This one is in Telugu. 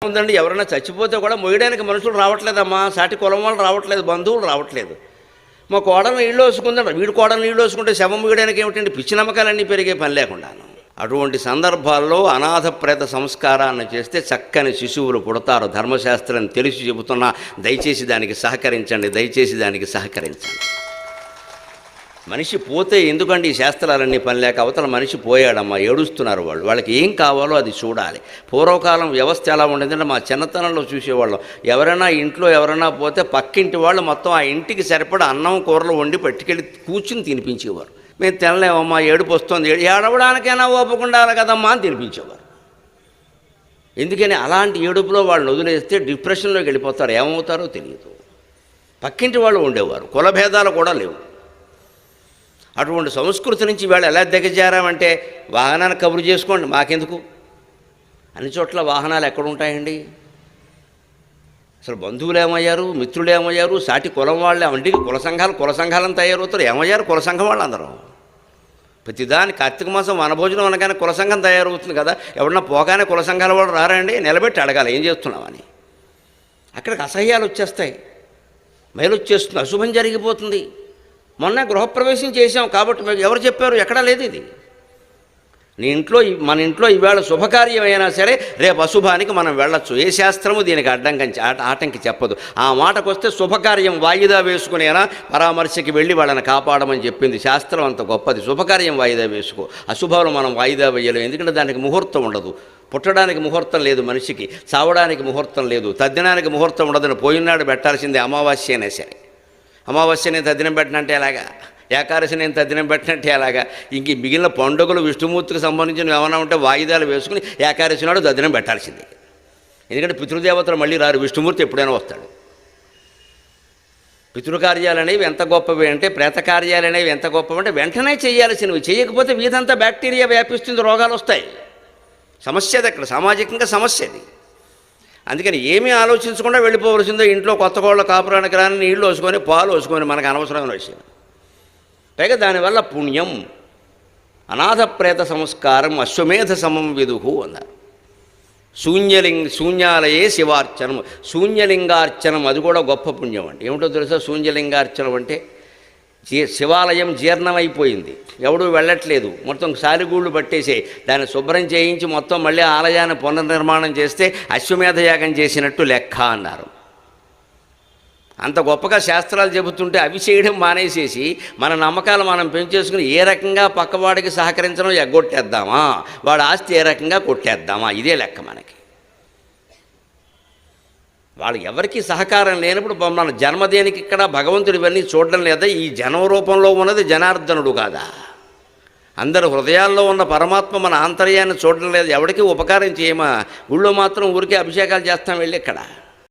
ఉందండి, ఎవరైనా చచ్చిపోతే కూడా మొయ్యడానికి మనుషులు రావట్లేదమ్మా, సాటి కులం వాళ్ళు రావట్లేదు, బంధువులు రావట్లేదు. మా కోడలు నీళ్ళు వేసుకుందంట, వీడి కోడలు నీళ్ళు వేసుకుంటే శవం మొయ్యడానికి ఏమిటండి? పిచ్చి నమ్మకాలన్నీ పెరిగే పని లేకుండాను. అటువంటి సందర్భాల్లో అనాథ ప్రేత సంస్కారాన్ని చేస్తే చక్కని శిశువులు పుడతారు. ధర్మశాస్త్రం తెలిసి చెబుతున్నా, దయచేసి దానికి సహకరించండి, దయచేసి దానికి సహకరించండి. మనిషి పోతే ఎందుకండి ఈ శాస్త్రాలన్నీ పని లేక, అవతల మనిషి పోయాడమ్మా, ఏడుస్తున్నారు వాళ్ళు, వాళ్ళకి ఏం కావాలో అది చూడాలి. పూర్వకాలం వ్యవస్థ ఎలా ఉండేదంటే మా చిన్నతనంలో చూసేవాళ్ళం, ఎవరైనా ఇంట్లో ఎవరైనా పోతే పక్కింటి వాళ్ళు మొత్తం ఆ ఇంటికి సరిపడా అన్నం కూరలు వండి పట్టుకెళ్ళి కూర్చుని తినిపించేవారు. మేము తినలేమమ్మా, ఏడుపు వస్తుంది, ఏడవడానికైనా ఓపుకుండాలి కదమ్మా అని తినిపించేవారు. ఎందుకని అలాంటి ఏడుపులో వాళ్ళని వదిలేస్తే డిప్రెషన్లోకి వెళ్ళిపోతారు, ఏమవుతారో తెలియదు. పక్కింటి వాళ్ళు ఉండేవారు, కులభేదాలు కూడా లేవు. అటువంటి సంస్కృతి నుంచి వాళ్ళు ఎలా దిగజారామంటే, వాహనాన్ని కబురు చేసుకోండి మాకెందుకు, అన్ని చోట్ల వాహనాలు ఎక్కడుంటాయండి? అసలు బంధువులు ఏమయ్యారు, మిత్రులు ఏమయ్యారు, సాటి కులం వాళ్ళు వంటికి కుల సంఘాలను తయారవుతారు. ఏమయ్యారు కుల సంఘం వాళ్ళు అందరూ? ప్రతిదాని కార్తీక మాసం వనభోజనం అనగానే కుల సంఘం తయారవుతుంది కదా, ఎవరన్నా పోగానే కుల సంఘాల వాళ్ళు రారండి, నిలబెట్టి అడగాలి ఏం చేస్తున్నామని. అక్కడికి అసహ్యాలు వచ్చేస్తాయి, మైలు వచ్చేస్తుంది, అశుభం జరిగిపోతుంది. మొన్న గృహప్రవేశం చేశాం కాబట్టి మీకు ఎవరు చెప్పారు? ఎక్కడా లేదు ఇది. మన ఇంట్లో ఈవేళ శుభకార్యం అయినా సరే రేపు అశుభానికి మనం వెళ్ళొచ్చు. ఏ శాస్త్రము దీనికి ఆటంకి చెప్పదు. ఆ మాటకు వస్తే శుభకార్యం వాయిదా వేసుకునేనా పరామర్శకి వెళ్ళి వాళ్ళని కాపాడమని చెప్పింది శాస్త్రం, అంత గొప్పది. శుభకార్యం వాయిదా వేసుకో, అశుభాలు మనం వాయిదా వేయలేం. ఎందుకంటే దానికి ముహూర్తం ఉండదు. పుట్టడానికి ముహూర్తం లేదు మనిషికి, చావడానికి ముహూర్తం లేదు, తద్దినానికి ముహూర్తం ఉండదని పోయినాడు పెట్టాల్సిందే, అమావాస్య అయినా సరే. అమావాస్య నేను తద్దినం పెట్టినంటే ఎలాగా, ఏకాదశి నేను తద్దినం పెట్టినట్టే ఎలాగా, ఇంక మిగిలిన పండుగలు విష్ణుమూర్తికి సంబంధించిన ఏమైనా ఉంటే వాయిదాలు వేసుకుని ఏకాదశి నాడు తద్దినం పెట్టాల్సిందే. ఎందుకంటే పితృదేవతలు మళ్ళీ రారు, విష్ణుమూర్తి ఎప్పుడైనా వస్తాడు. పితృకార్యాలు అనేవి ఎంత గొప్పవి అంటే, ప్రేత కార్యాలు అనేవి ఎంత గొప్పవి అంటే వెంటనే చేయాల్సినవి. చేయకపోతే వీధంతా బ్యాక్టీరియా వ్యాపిస్తుంది, రోగాలు వస్తాయి. సమస్య అది, అక్కడ సామాజికంగా సమస్య అది. అందుకని ఏమీ ఆలోచించకుండా వెళ్ళిపోవలసిందో. ఇంట్లో కొత్త కోళ్ళ కాపురానికి రాని నీళ్లు వేసుకొని పాలు వేసుకొని మనకు అనవసరమైన విషయం. పైగా దానివల్ల పుణ్యం. అనాథ ప్రేత సంస్కారం అశ్వమేధ సమం విదుహు అన్నారు. శూన్యాలయే శివార్చనం, శూన్యలింగార్చనం అది కూడా గొప్ప పుణ్యం అండి. ఏమిటో తెలుసా శూన్యలింగార్చనం అంటే? శివాలయం జీర్ణమైపోయింది, ఎవడూ వెళ్ళట్లేదు, మొత్తం సారిగూళ్ళు పట్టేసే దాన్ని శుభ్రం చేయించి మొత్తం మళ్ళీ ఆలయాన్ని పునర్నిర్మాణం చేస్తే అశ్వమేధ యాగం చేసినట్టు లెక్క అన్నారు. అంత గొప్పగా శాస్త్రాలు చెబుతుంటే అవి చేయడం మానేసేసి మన నమ్మకాలు మనం పెంచేసుకుని ఏ రకంగా పక్కవాడికి సహకరించడం ఎగ్గొట్టేద్దామా, వాడి ఆస్తి ఏ రకంగా కొట్టేద్దామా, ఇదే లెక్క మనకి. వాళ్ళు ఎవరికి సహకారం లేనప్పుడు మన జన్మదేనికి ఇక్కడ భగవంతుడు ఇవన్నీ చూడడం లేదా? ఈ జనం రూపంలో ఉన్నది జనార్దనుడు కాదా? అందరు హృదయాల్లో ఉన్న పరమాత్మ మన ఆంతర్యాన్ని చూడడం లేదు. ఎవరికి ఉపకారం చేయమా, గుళ్ళో మాత్రం ఊరికే అభిషేకాలు చేస్తాం వెళ్ళి ఇక్కడ.